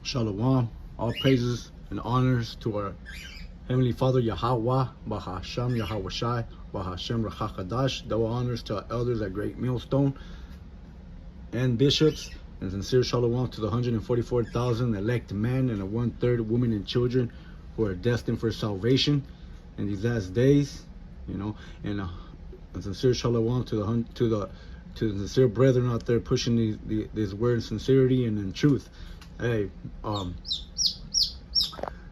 Shalom. All praises and honors to our Heavenly Father Yahweh, Bahasham Yahweh Shai, Bahashem Rachakadash. Double honors to our elders at Great Millstone and bishops. And sincere shalom to the 144,000 elect men and the 1/3 women and children who are destined for salvation in these last days. And sincere shalom to the sincere brethren out there pushing these words, sincerity and in truth. Hey,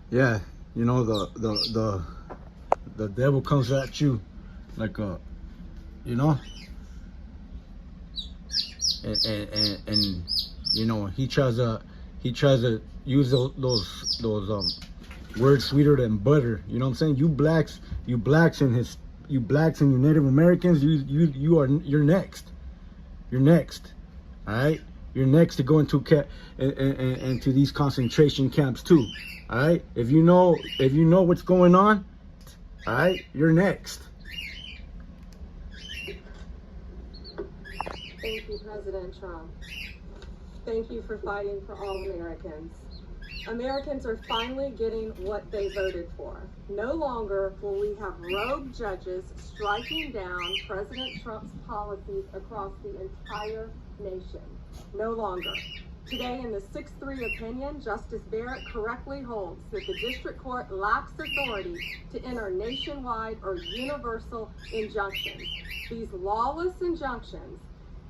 yeah, the devil comes at you like a, and he tries to use those words sweeter than butter. You know what I'm saying? You blacks and you Native Americans, you're next. You're next. All right? You're next to go into into these concentration camps too. All right? If you know what's going on, all right, you're next. Thank you, President Trump. Thank you for fighting for all Americans. Americans are finally getting what they voted for. No longer will we have rogue judges striking down President Trump's policies across the entire nation. No longer. Today, in the 6-3 opinion, Justice Barrett correctly holds that the district court lacks authority to enter nationwide or universal injunctions. These lawless injunctions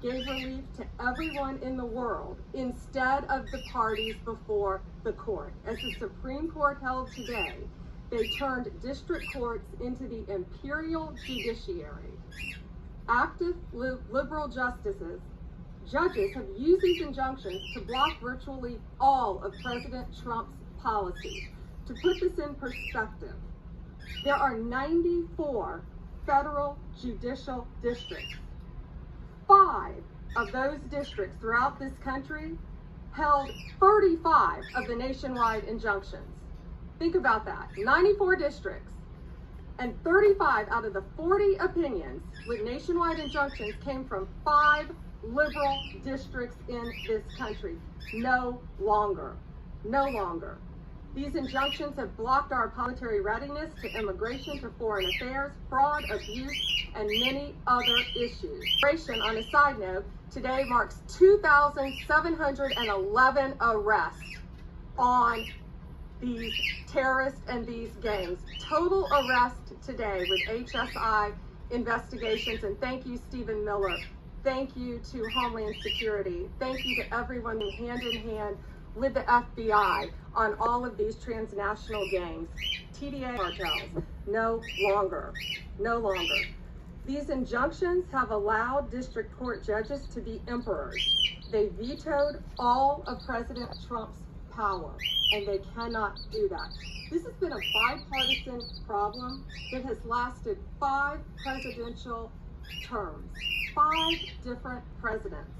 gave relief to everyone in the world instead of the parties before the court. As the Supreme Court held today, they turned district courts into the imperial judiciary. Active liberal judges have used these injunctions to block virtually all of President Trump's policies. To put this in perspective, there are 94 federal judicial districts. 5 of those districts throughout this country held 35 of the nationwide injunctions. Think about that. 94 districts and 35 out of the 40 opinions with nationwide injunctions came from 5 liberal districts in this country. No longer. No longer. These injunctions have blocked our parliamentary readiness to immigration, to foreign affairs, fraud, abuse, and many other issues. On a side note, today marks 2,711 arrests on these terrorists and these gangs. Total arrest today with HSI investigations. And thank you, Stephen Miller. Thank you to Homeland Security. Thank you to everyone who hand in hand with the FBI on all of these transnational gangs. TDA cartels, no longer. No longer. These injunctions have allowed district court judges to be emperors. They vetoed all of President Trump's power, and they cannot do that. This has been a bipartisan problem that has lasted 5 presidential terms, 5 different presidents,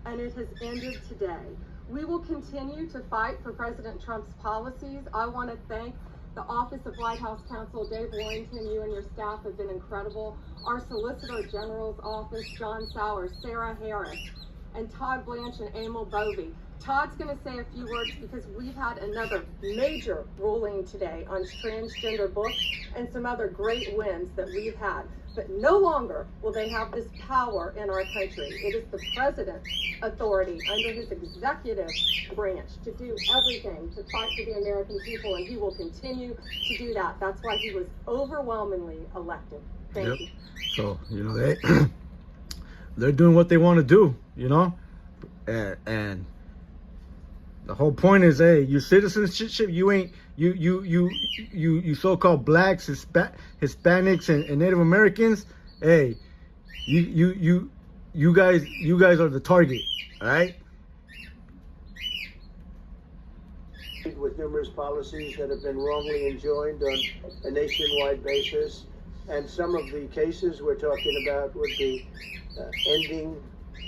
and it has ended today. We will continue to fight for President Trump's policies. I want to thank the Office of White House Counsel, Dave Warrington. You and your staff have been incredible. Our Solicitor General's office, John Sowers, Sarah Harris, and Todd Blanche and Emil Bovey. Todd's going to say a few words because we've had another major ruling today on transgender books and some other great wins that we've had. But no longer will they have this power in our country. It is the president's authority under his executive branch to do everything to fight for the American people, and he will continue to do that. That's why he was overwhelmingly elected. Thank you. So, they're doing what they want to do, and the whole point is, hey, your citizenship, you so-called blacks, Hispanics, and Native Americans, hey, you guys are the target, all right? With numerous policies that have been wrongly enjoined on a nationwide basis, and some of the cases we're talking about would be ending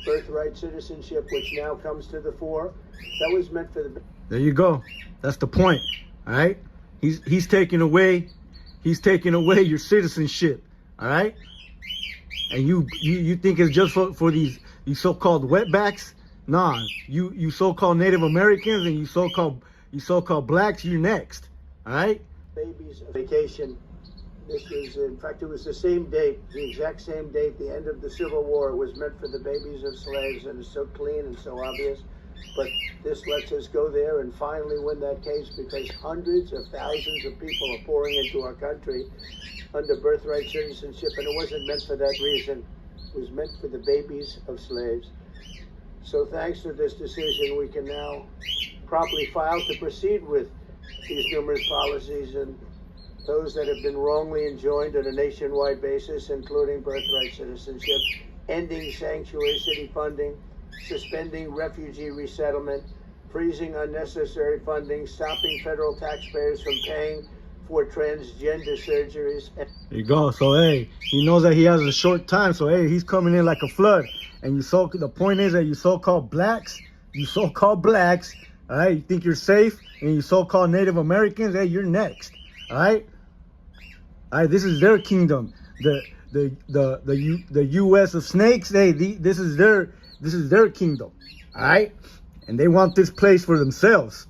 birthright citizenship, which now comes to the fore. That was meant for the... There you go. That's the point. All right. He's taking away your citizenship. All right. And you think it's just for these so-called wetbacks? Nah. You so-called Native Americans and you so-called you so-called blacks, you're next. All right? Babies vacation. This was, in fact, it was the same date, the exact same date, the end of the Civil War. It was meant for the babies of slaves, and it's so clean and so obvious. But this lets us go there and finally win that case, because hundreds of thousands of people are pouring into our country under birthright citizenship, and it wasn't meant for that reason. It was meant for the babies of slaves. So thanks to this decision, we can now properly file to proceed with these numerous policies and those that have been wrongly enjoined on a nationwide basis, including birthright citizenship, ending sanctuary city funding, suspending refugee resettlement, freezing unnecessary funding, stopping federal taxpayers from paying for transgender surgeries. There you go. So, hey, he knows that he has a short time. So, hey, he's coming in like a flood. And the point is that you so-called blacks, all right, you think you're safe, and you so-called Native Americans, hey, you're next. All right? All right, this is their kingdom. The U.S. of snakes, hey, this is their kingdom. All right? And they want this place for themselves.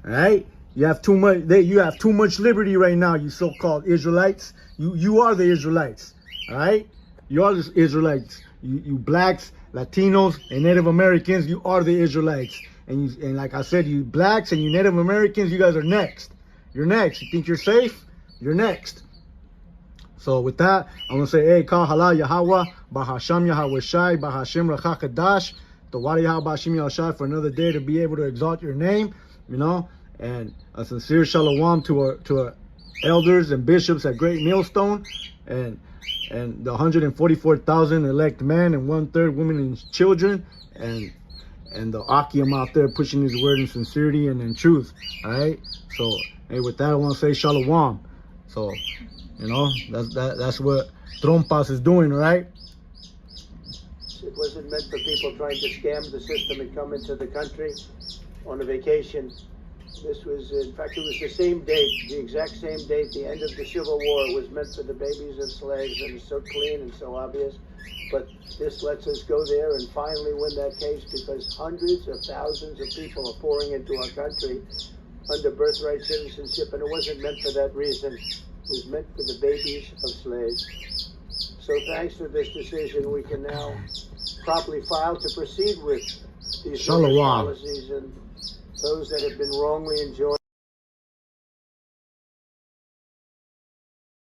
All right? You have too much liberty right now, you so-called Israelites. You are the Israelites. All right? You are the Israelites. You blacks, Latinos, and Native Americans, you are the Israelites. And like I said, you blacks and you Native Americans, you guys are next. You're next. You think you're safe? You're next. So with that, I'm going to say, hey, Kal Hala Yahweh, Bahasham Yahweh Shai, Bahashim Rachakadash, Tawari Bahashim Yahweh for another day to be able to exalt your name, you know, and a sincere shalom to our elders and bishops at Great Millstone, and the 144,000 elect men and 1/3 women and children, and the Akim out there pushing his word in sincerity and in truth. All right. So, hey, with that, I want to say shalom. So, you know, that's what Trompas is doing, right? It wasn't meant for people trying to scam the system and come into the country on a vacation. This was, in fact, it was the same date, the exact same date, the end of the Civil War. It was meant for the babies of slaves, and it's so clean and so obvious. But this lets us go there and finally win that case, because hundreds of thousands of people are pouring into our country under birthright citizenship, and it wasn't meant for that reason. It was meant for the babies of slaves. So thanks to this decision, we can now properly file to proceed with these policies and those that have been wrongly enjoined.